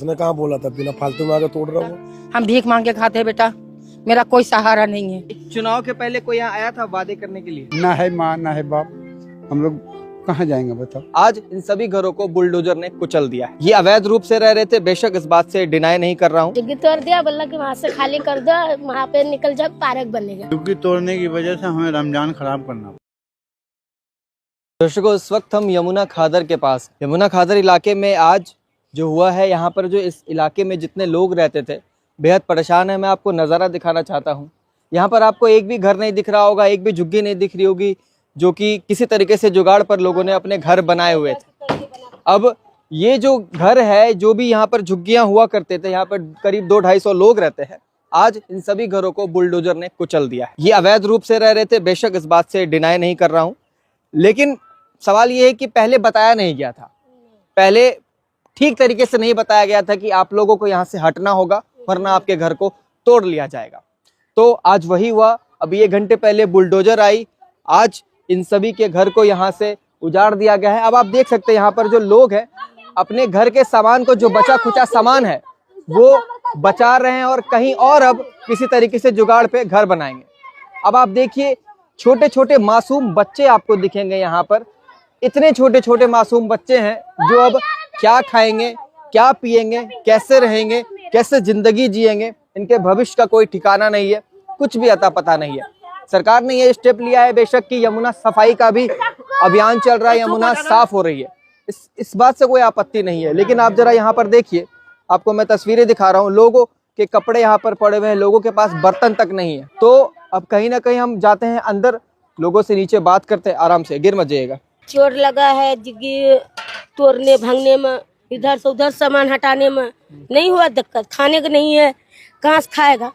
उसने कहाँ बोला था बिना फालतू में आके तोड़ रहा हूँ। हम भीख मांग के खाते हैं बेटा, मेरा कोई सहारा नहीं है। चुनाव के पहले कोई यहाँ आया था वादे करने के लिए? ना है माँ ना है बाप, हम लोग कहाँ जाएंगे बताओ। आज इन सभी घरों को बुलडोजर ने कुचल दिया है। ये अवैध रूप से रह रहे थे, बेशक इस बात से डिनाई नहीं कर रहा हूँ। झुग्गी तोड़ दिया, बोला कि वहाँ से खाली कर दो, वहाँ पे निकल जाओ, पार्क बनेगा। झुग्गी तोड़ने की वजह से हमें रमजान खराब करना। दर्शकों, इस वक्त हम यमुना खादर के पास, यमुना खादर इलाके में आज जो हुआ है, यहाँ पर जो इस इलाके में जितने लोग रहते थे बेहद परेशान है। मैं आपको नज़ारा दिखाना चाहता हूँ। यहाँ पर आपको एक भी घर नहीं दिख रहा होगा, एक भी झुग्गी नहीं दिख रही होगी, जो कि किसी तरीके से जुगाड़ पर लोगों ने अपने घर बनाए हुए थे। अब ये जो घर है, जो भी यहाँ पर झुग्गियाँ हुआ करते थे, यहाँ पर करीब 200-250 लोग रहते हैं। आज इन सभी घरों को बुलडोजर ने कुचल दिया है। ये अवैध रूप से रह रहे थे, बेशक इस बात से डिनाई नहीं कर रहा हूँ, लेकिन सवाल ये है कि पहले बताया नहीं गया था, पहले ठीक तरीके से नहीं बताया गया था कि आप लोगों को यहाँ से हटना होगा वरना आपके घर को तोड़ लिया जाएगा। तो आज वही हुआ। अभी 1 घंटे पहले बुलडोजर आई, आज इन सभी के घर को यहाँ से उजाड़ दिया गया है। अब आप देख सकते हैं यहाँ पर जो लोग हैं अपने घर के सामान को, जो बचा खुचा सामान है वो बचा रहे हैं और कहीं और अब किसी तरीके से जुगाड़ पे घर बनाएंगे। अब आप देखिए, छोटे छोटे मासूम बच्चे आपको दिखेंगे यहाँ पर। इतने छोटे छोटे मासूम बच्चे हैं जो अब क्या खाएंगे, क्या पिएंगे, कैसे रहेंगे, कैसे जिंदगी जिएंगे, इनके भविष्य का कोई ठिकाना नहीं है, कुछ भी अता पता नहीं है। सरकार ने ये स्टेप लिया है बेशक कि यमुना सफाई का भी अभियान चल रहा है, यमुना साफ हो रही है, इस बात से कोई आपत्ति नहीं है। लेकिन आप जरा यहाँ पर देखिए, आपको मैं तस्वीरें दिखा रहा हूँ, लोगों के कपड़े यहाँ पर पड़े हुए हैं, लोगों के पास बर्तन तक नहीं है। तो अब कहीं ना कहीं हम जाते हैं अंदर, लोगों से नीचे बात करते हैं, आराम से, गिर मत जाइएगा। चोर लगा है झुग्गी तोड़ने भागने में, इधर से उधर सामान हटाने में नहीं हुआ दिक्कत। खाने का नहीं है, कहाँ से खाएगा?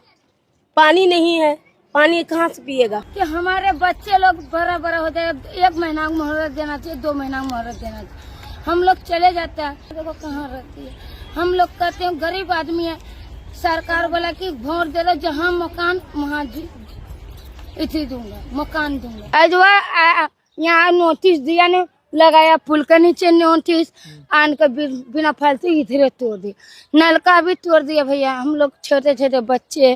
पानी नहीं है, पानी कहाँ से पिएगा? कि हमारे बच्चे लोग बड़ा बड़ा होते हैं, 1 महीना का मोहलत देना चाहिए, 2 महीना का मोहलत देना चाहिए। हम लोग चले जाते हैं, देखो कहाँ रहती है। हम लोग कहते हैं गरीब आदमी है, सरकार बोला कि वोट दे दो, जहाँ मकान वहाँ इसी दूंगा, मकान दूंगा। आज यहाँ नोटिस दिया ने लगाया, पुल के नीचे नोटिस आन के बिना फालतू इधर तोड़ दिया। नलका भी तोड़ दिया भैया। हम लोग छोटे छोटे बच्चे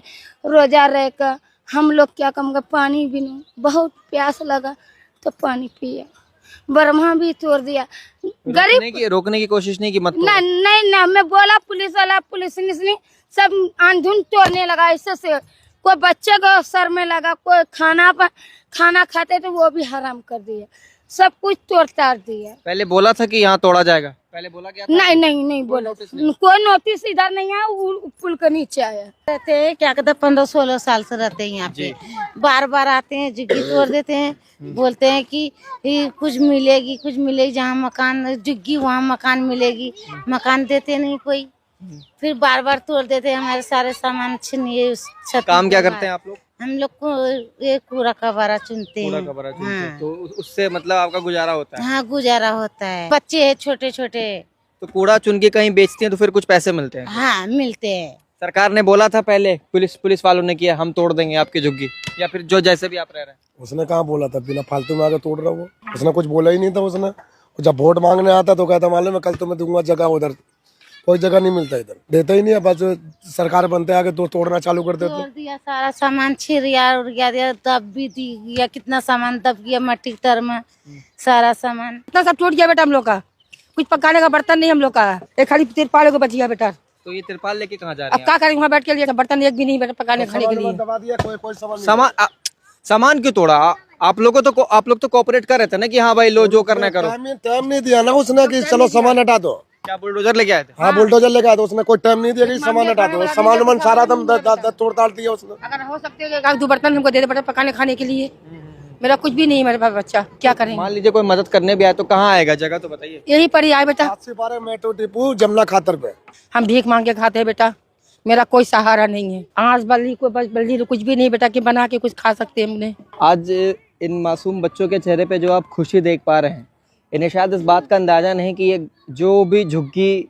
रोजा रह कर हम लोग क्या कम, पानी भी नहीं, बहुत प्यास लगा तो पानी पिया। बर्मा भी तोड़ दिया। गरीब रोकने की कोशिश नहीं की, मत तोड़ो। नहीं ना, मैं बोला पुलिस वाला, पुलिस ने सब आंधुन तोड़ने लगा। इससे से कोई बच्चे को सर में लगा, कोई खाना खाते तो वो भी हराम कर दिया, सब कुछ तोड़ ताड़ दिया। पहले बोला था कि यहाँ तोड़ा जाएगा, पहले बोला गया था? नहीं बोला, कोई नोटिस इधर नहीं आया, पुल के नीचे आया। रहते हैं क्या कहते हैं, 15-16 साल से रहते हैं यहाँ पे। बार बार आते हैं, झुग्गी तोड़ देते हैं, बोलते हैं कि कुछ मिलेगी, जहाँ मकान झुग्गी वहाँ मकान मिलेगी, मकान देते नहीं कोई, फिर बार बार तोड़ देते हैं हमारे सारे सामान छीनिए। काम क्या करते हैं आप लोग? हम लोग को ये कूड़ा कबाड़ा चुनते हैं। हाँ। तो उससे मतलब आपका गुजारा होता है? हाँ, गुजारा होता है। बच्चे है छोटे छोटे, तो कूड़ा चुन के कहीं बेचती हैं तो फिर कुछ पैसे मिलते हैं? हाँ, मिलते हैं। सरकार ने बोला था पहले, पुलिस वालों ने किया हम तोड़ देंगे आपकी झुग्गी, या फिर जो जैसे भी आप रह रहे हैं? उसने कहाँ बोला था बिना फालतू में आके तोड़ रहा हूँ। उसने कुछ बोला ही नहीं था। उसने जब वोट मांगने आता तो कहता मालूम है कल तुम्हें दूंगा जगह, उधर कोई जगह नहीं मिलता, इधर देता ही नहीं है। बस सरकार बनते आके तो तोड़ना चालू कर देते। तोड़ दिया सारा सामान, छिरिया दिया, दब भी दी गया, कितना सामान दब गया मट्टी के तर में, सारा सामान इतना सब टूट गया बेटा। हम लोग का कुछ पकाने का बर्तन नहीं, हम लोग का एक खाली तिरपाल को बच गया बेटा। तो ये तिरपाल लेके कहाँ जा रहे हैं? अब क्या करेंगे, वहाँ बैठ के लिए बर्तन एक भी नहीं बेटा पकाने खाने के लिए। सामान क्यों तोड़ा? आप लोग तो कोऑपरेट कर रहे थे ना कि हाँ भाई लो जो करना करो। टाइम नहीं दिया ना उसने कि चलो सामान हटा दो। क्या बुलडोजर लेके आए थे? हाँ, बुलडोजर लेके आया था। उसने कोई टाइम नहीं दिया कि सामान हटा दो। सामान सारा दम तोड़ ताड़ दिया उसने। अगर हो सकते है 2 बर्तन हमको दे दे बेटा पकाने खाने के लिए। मेरा कुछ भी नहीं है, मेरे पास बच्चा क्या करेंगे। मान लीजिए कोई मदद करने भी आए तो कहाँ आएगा, जगह तो बताइए। यही पर ही आए बेटा, 12 मेट्रो डिपो यमुना खातर पे। हम भीख मांग के खाते हैं बेटा, मेरा कोई सहारा नहीं है। आज बल्ली कोई बल्ली कुछ भी नहीं बेटा कि बना के कुछ खा सकते हैं हमने। आज इन मासूम बच्चों के चेहरे पे जो आप खुशी देख पा रहे हैं, इन्हें शायद इस बात का अंदाजा नहीं कि ये जो भी झुग्गी,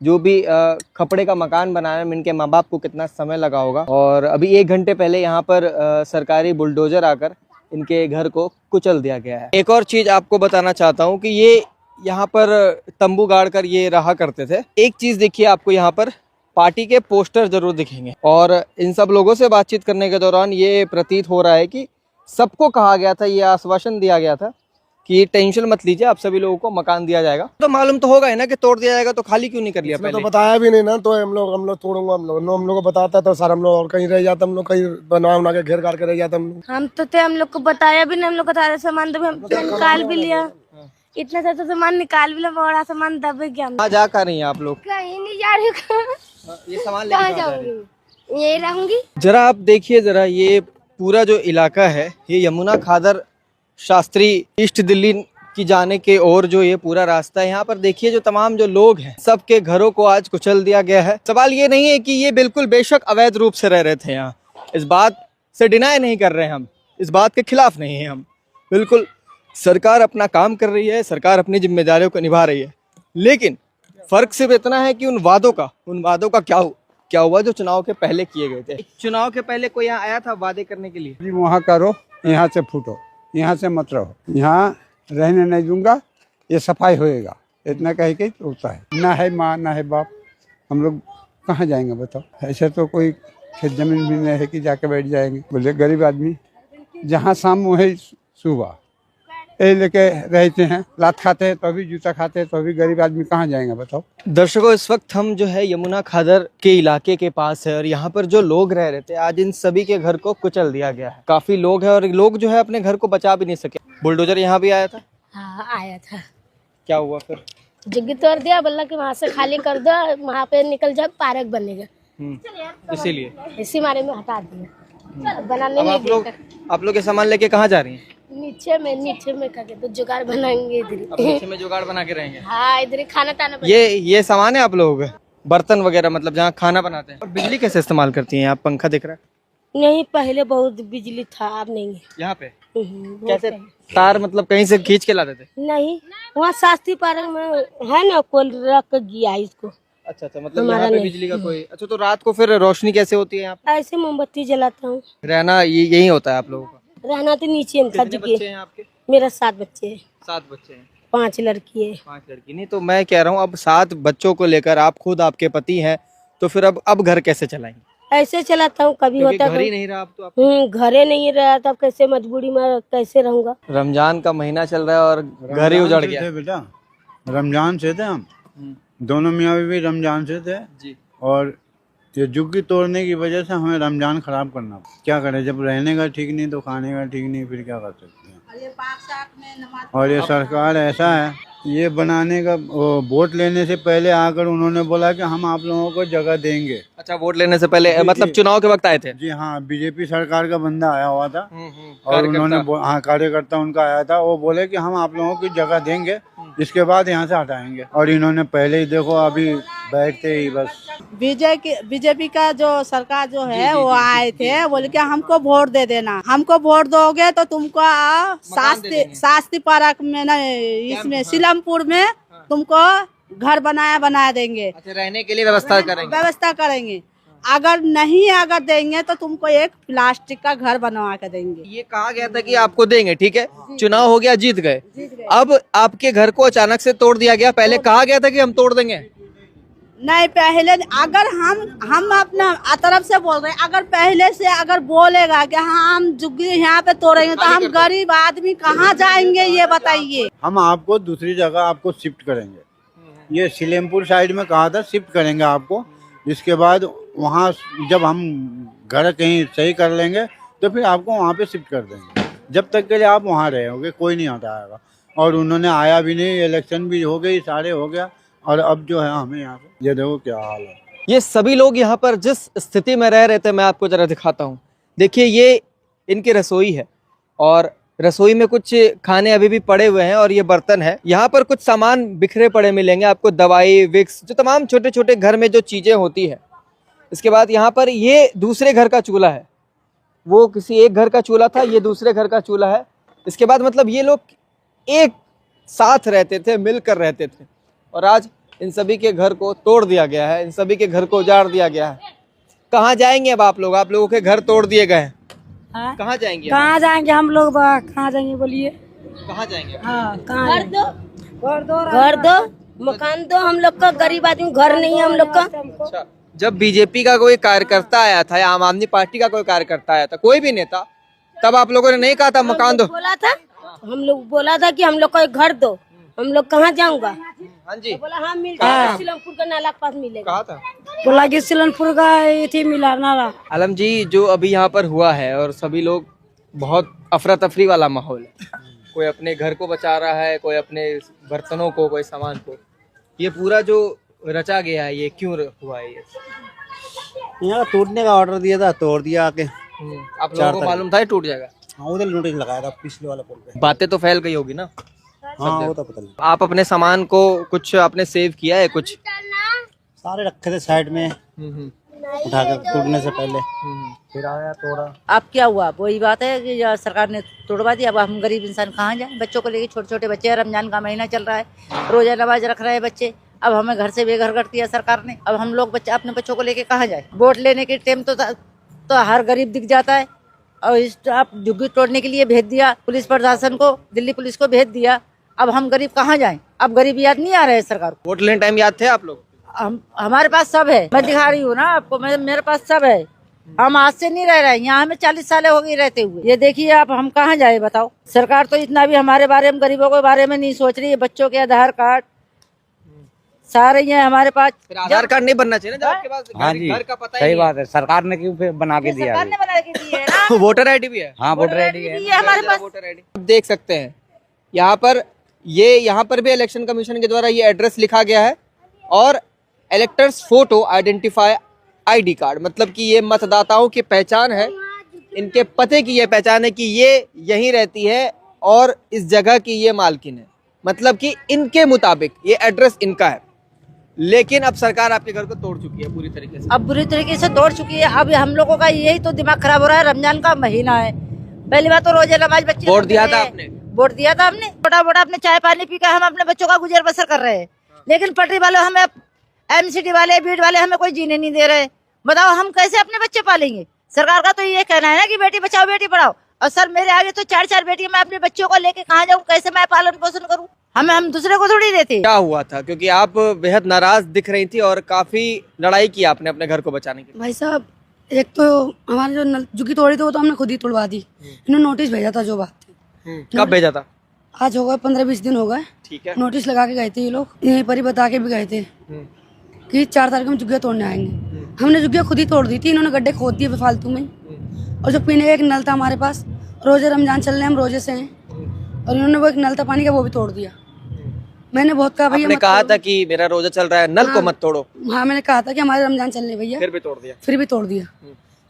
जो भी खपड़े का मकान बनाने में इनके माँ बाप को कितना समय लगा होगा। और अभी 1 घंटे पहले यहाँ पर सरकारी बुलडोजर आकर इनके घर को कुचल दिया गया है। एक और चीज़ आपको बताना चाहता हूँ कि यहाँ पर तंबू गाड़ कर ये रहा करते थे। एक चीज देखिए, आपको यहाँ पर पार्टी के पोस्टर जरूर दिखेंगे और इन सब लोगों से बातचीत करने के दौरान ये प्रतीत हो रहा है कि सबको कहा गया था, ये आश्वासन दिया गया था कि टेंशन मत लीजिए, आप सभी लोगों को मकान दिया जाएगा। तो मालूम तो होगा ही ना कि तोड़ दिया जाएगा, तो खाली क्यों नहीं कर लिया इसमें पहले? तो बताया भी नहीं ना, तो हम लोग तोड़ूंगा, हम लोग को बताता तो सर हम लोग और कहीं रह जाते, हम लोग कहीं बना के घेर काट के रह जाते हम लोग। हम लोग को बताया भी नहीं, हम लोग को सारा सामान दबे, हम निकाल भी लिया, इतना सारा सामान निकाल भी लिया, बड़ा सामान दबे गया। कहाँ जा कर रही हैं आप लोग? कहीं नहीं जा रही, ये सामान लेके कहाँ जा रही हैं? यही रहूंगी। जरा आप देखिए, जरा ये पूरा जो इलाका है, ये यमुना खादर शास्त्री ईस्ट दिल्ली की जाने के और जो ये पूरा रास्ता है, यहाँ पर देखिए जो तमाम जो लोग हैं, सबके घरों को आज कुचल दिया गया है। सवाल ये नहीं है कि ये बिल्कुल बेशक अवैध रूप से रह रहे थे यहाँ, इस बात से डिनाई नहीं कर रहे हैं हम, इस बात के खिलाफ नहीं है हम, बिल्कुल सरकार अपना काम कर रही है, सरकार अपनी जिम्मेदारियों को निभा रही है। लेकिन फर्क सिर्फ इतना है कि उन वादों का क्या हुआ जो चुनाव के पहले किए गए थे। चुनाव के पहले कोई यहाँ आया था वादे करने के लिए? जी वहाँ करो, यहाँ से फूटो, यहाँ से मत रहो, यहाँ रहने नहीं दूंगा, ये सफाई होएगा, इतना कह के होता है। ना है माँ ना है बाप, हम लोग कहाँ जाएंगे बताओ? ऐसे तो कोई खेत जमीन भी नहीं है कि जाके बैठ जाएंगे। बोले गरीब आदमी जहाँ शाम वही सुबह, यही लेके रहते हैं, लात खाते हैं तो अभी जूता खाते हैं तो अभी गरीब आदमी कहाँ जाएंगे बताओ? दर्शकों, इस वक्त हम जो है यमुना खादर के इलाके के पास है और यहाँ पर जो लोग रह रहे थे, आज इन सभी के घर को कुचल दिया गया है। काफी लोग हैं और लोग जो है अपने घर को बचा भी नहीं सके। बुलडोजर यहाँ भी आया था? हाँ आया था। क्या हुआ फिर? जग्गी तोड़ दिया, बोला कि वहाँ से खाली कर दो, वहाँ पे निकल जाओ, पार्क बनेगा, इसीलिए इसी मारे में हटा दिया, बनाने अब नहीं आप लोग ये सामान लेके कहाँ जा रही हैं? नीचे में करके तो जुगाड़ बनाएंगे इधर। अब नीचे में जुगाड़ बना के रहेंगे? हाँ इधर ही खाना ताना ये सामान है आप लोगों का, बर्तन वगैरह, मतलब जहाँ खाना बनाते हैं। और बिजली कैसे इस्तेमाल करती हैं आप? पंखा दिख रहा है? नहीं, पहले बहुत बिजली था, अब नहीं है। यहाँ पे बहुत कैसे पहले। तार मतलब कहीं से खींच के लाते थे? नहीं, वहाँ शास्त्री पार्क में है ना, कोल रख गया इसको। अच्छा, मतलब यहाँ पे बिजली का कोई, अच्छा तो रात को फिर रोशनी कैसे होती है यहाँ पे? ऐसे मोमबत्ती जलाता हूँ। रहना यही होता है आप लोगों का? रहना तो नीचे में था। कितने बच्चे हैं आपके? मेरा 7 बच्चे हैं। 7 बच्चे हैं। 5 लड़की है। 5 लड़की। नहीं तो मैं कह रहा हूँ, अब 7 बच्चों को लेकर आप खुद आपके पति हैं, तो फिर अब घर कैसे चलाएंगे? ऐसे चलाता हूँ, कभी होता घर ही नहीं रहा अब तो आप। घरे नहीं रहा, तब कैसे मजबूरी में कैसे रहूंगा? रमजान का महीना चल रहा है और घर ही उजड़ गया। बेटा रमजान से थे हम, दोनों मियाँ बीवी रमजान से थे जी। और ये जुग्गी तोड़ने की वजह से हमें रमजान खराब करना पड़ा। क्या करें, जब रहने का ठीक नहीं तो खाने का ठीक नहीं, फिर क्या कर सकते हैं? और ये सरकार ऐसा है, ये बनाने का वोट लेने से पहले आकर उन्होंने बोला कि हम आप लोगों को जगह देंगे। अच्छा, वोट लेने से पहले मतलब चुनाव के वक्त आए थे? जी हाँ, बीजेपी सरकार का बंदा आया हुआ था और उन्होंने हाँ कार्यकर्ता उनका आया था, वो बोले कि हम आप लोगों की जगह देंगे, इसके बाद यहाँ से हटाएंगे। और इन्होंने पहले ही देखो, अभी बैठते ही बस बीजेपी का जो सरकार जो है वो आए थे, बोले कि हमको वोट दे देना, हमको वोट दोगे तो तुमको शास्त्री पार्क में ना, इसमें सिलमपुर में तुमको घर बनाया देंगे। अच्छा, रहने के लिए व्यवस्था करेंगे। अगर देंगे तो तुमको एक प्लास्टिक का घर बनवा के देंगे। ये कहा गया था कि आपको देंगे, ठीक है, चुनाव हो गया, जीत गए, अब आपके घर को अचानक से तोड़ दिया गया। पहले कहा गया था कि हम तोड़ देंगे? नहीं, पहले अगर हम अपना तरफ से बोल रहे हैं, अगर पहले से अगर बोलेगा कि हाँ हम जुग्गी यहाँ पे तोड़ेंगे तो हम गरीब आदमी कहाँ जाएंगे, ये बताइए। हम आपको दूसरी जगह आपको शिफ्ट करेंगे, ये सिलेमपुर साइड में कहा था शिफ्ट करेंगे आपको, इसके बाद वहाँ जब हम घर कहीं सही कर लेंगे तो फिर आपको वहाँ पे शिफ्ट कर देंगे। जब तक के लिए आप वहाँ रहोगे कोई नहीं हटाएगा। और उन्होंने आया भी नहीं, इलेक्शन भी हो गई, सारे हो गया, और अब जो है हमें यहाँ पे ये देखो क्या हाल है। ये सभी लोग यहाँ पर जिस स्थिति में रह रहे थे, मैं आपको जरा दिखाता हूँ। देखिए, ये इनकी रसोई है और रसोई में कुछ खाने अभी भी पड़े हुए हैं और ये बर्तन है। यहाँ पर कुछ सामान बिखरे पड़े मिलेंगे आपको, दवाई, विक्स, जो तमाम छोटे छोटे घर में जो चीजें होती है। इसके बाद यहाँ पर ये दूसरे घर का चूल्हा है, वो किसी एक घर का चूल्हा था, ये दूसरे घर का चूल्हा है। इसके बाद मतलब ये लोग एक साथ रहते थे, मिलकर रहते थे, और आज इन सभी के घर को तोड़ दिया गया है, इन सभी के घर को उजाड़ दिया गया है। कहाँ जाएंगे अब आप लोग? आप लोगों के घर तोड़ दिए गए हैं, कहाँ जाएंगे? कहाँ जाएंगे हम लोग? कहाँ जाएंगे बोलिए? कहाँ जाएंगे? हाँ, कहाँ घर दो, मकान दो। हम लोग का गरीब आदमी घर नहीं है हम लोग का। अच्छा, जब बीजेपी का कोई कार्यकर्ता आया था या आम आदमी पार्टी का कोई कार्यकर्ता आया था, कोई भी नेता, तब आप लोगों ने नहीं कहा था मकान दो? बोला था, हम लोग बोला था कि हम लोग को एक घर दो। हम लोग कहाँ जाऊंगा? हाँ जी, बोला हाँ मिल जाएगा, सिलमपुर का नाला के पास मिलेगा। कहा था। बोला कि सिलमपुर का थी मिला नाला। आलम जी, जो अभी यहाँ पर हुआ है और सभी लोग, बहुत अफरा तफरी वाला माहौल है, कोई अपने घर को बचा रहा है, कोई अपने बर्तनों को, कोई सामान को, ये पूरा जो रचा गया है, ये क्यों हुआ है? ये यहाँ टूटने का ऑर्डर दिया था, तोड़ दिया आके। आप लोगों को मालूम था ये टूट जाएगा? हाँ, उधर नोटिस लगाया था पिछले वाला पुल पे। बातें तो फैल गई होगी ना? हाँ, वो तो पता नहीं। आप अपने सामान को कुछ आपने सेव किया है? कुछ सारे रखे थे साइड में, उठा कर टूटने से पहले। फिर आया तोड़ा। अब क्या हुआ? वही बात है कि सरकार ने तोड़वा दिया। अब हम गरीब इंसान कहाँ जाएं? बच्चों को लेके, छोटे छोटे बच्चे हैं, रमजान का महीना चल रहा है, रोजा नमाज रख रहे हैं बच्चे। अब हमें घर से बेघर कर दिया सरकार ने। अब हम लोग बच्चे अपने बच्चों को लेके कहाँ जाए? वोट लेने के टाइम तो हर गरीब दिख जाता है, और इस आप झुग्गी तोड़ने के लिए भेज दिया पुलिस प्रशासन को, दिल्ली पुलिस को भेज दिया। अब हम गरीब कहाँ जाएं? अब गरीब याद नहीं आ रहे हैं सरकार को। वोट लेने टाइम याद थे आप लोग? हमारे पास सब है, मैं दिखा रही हूँ ना आपको, मेरे पास सब है। हम आज से नहीं रह रहे हैं यहाँ, हमें 40 साल हो गई रहते हुए। ये देखिए आप, हम कहाँ जाए बताओ? सरकार तो इतना भी हमारे बारे में, गरीबों के बारे में नहीं सोच रही है। बच्चों के आधार कार्ड सारे ही है हमारे पास। फिर आधार कार्ड नहीं बनना चाहिए ना जब आपके पास हाँ जी, घर का पता ही सही नहीं बात है। सरकार ने क्यों फिर बना के दिया? सरकार ने बना के दी है ना। वोटर आईडी भी है? हाँ, वोटर आईडी है हमारे पास। वोटर आईडी आप देख सकते हैं यहाँ पर, यहाँ पर भी इलेक्शन कमीशन के द्वारा ये एड्रेस लिखा गया है, और electors photo identify ID card, मतलब कि ये मतदाताओं की पहचान है, इनके पते की ये पहचान है कि ये यहीं रहती है और इस जगह की ये मालकिन है, मतलब कि इनके मुताबिक ये एड्रेस इनका है। लेकिन अब सरकार आपके घर को तोड़ चुकी है पूरी तरीके से। अब बुरी तरीके से तोड़ चुकी है। अब हम लोगों का यही तो दिमाग खराब हो रहा है। रमजान का महीना है, पहली बात तो रोजे नमाज बच्चे। वोट दिया था आपने? वोट दिया था हमने, छोटा मोटा अपने चाय पानी पी कर हम अपने बच्चों का गुजर बसर कर रहे हैं। लेकिन पटरी वाले हमें, MCD वाले, बीड वाले हमें कोई जीने नहीं दे रहे। बताओ हम कैसे अपने बच्चे पालेंगे? सरकार का तो ये कहना है ना कि बेटी बचाओ बेटी पढ़ाओ, और सर मेरे आगे तो 4-4 बेटी, मैं अपने बच्चों को लेके कहाँ जाऊँ? कैसे मैं पालन पोषण करूँ? हम दूसरे को थोड़ी देते। क्या हुआ था? क्योंकि आप बेहद नाराज दिख रही थी और काफी लड़ाई की आपने अपने घर को बचाने के लिए। भाई साहब, एक तो हमारे जो झुग्गी तोड़ी थी वो तो हमने खुद ही तोड़वा दी। इन्होंने नोटिस भेजा था, जो बात थी। कब भेजा था? आज हो गए 15-20 दिन हो गए। ठीक है। नोटिस लगा के गए थे ये लोग, यहीं पर ही बता के भी गए थे कि 4 तारीख को हम झुग्गियाँ तोड़ने आएंगे। हमने झुग्गियाँ खुद ही तोड़ दी थी, इन्होंने गड्ढे खोद दिए फालतू में। और जो पीने का एक नल था हमारे पास, रोजे रमजान चल रहे हैं, हम रोजे से हैं, और इन्होंने वो एक नल था पानी का, वो भी तोड़ दिया। मैंने बहुत कहा भैया, आपने कहा था कि मेरा रोजा चल रहा है, नल को मत तोड़ो। हाँ, मैंने कहा था कि हमारे रमजान चल रहे भैया, फिर भी तोड़ दिया। फिर भी तोड़ दिया।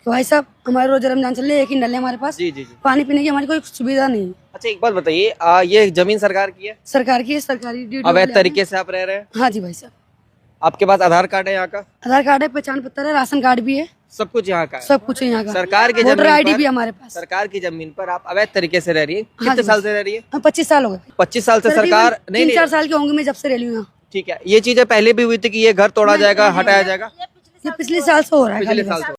तो भाई साहब, हमारे रोजे रमजान चल रहे, एक ही नल है हमारे पास। जी जी जी। पानी पीने की हमारी कोई सुविधा नहीं है। अच्छा, एक बात बताइए, ये जमीन सरकार की है? सरकार की है, सरकारी ड्यूटी। अवैध तरीके से आप रह रहे हैं? हाँ जी भाई साहब। आपके पास आधार कार्ड है यहाँ का? आधार कार्ड है, पहचान पत्र है, राशन कार्ड भी है, सब कुछ यहाँ का है? सब कुछ है यहाँ का। सरकार की वोटर जमीन आईडी पर- भी हमारे पास। सरकार की जमीन पर आप अवैध तरीके से रह रही है? हाँ कितने जी, साल से रह रही है? 25 साल हो गए। 25 साल से सरकार नहीं? 3-4 साल की होंगी मैं जब से रह रही हूँ यहाँ। ठीक है। ये चीजें पहले भी हुई थी कि ये घर तोड़ा जाएगा, हटाया जाएगा? ये पिछले साल से हो रहा है। पिछले खाली साल बस। से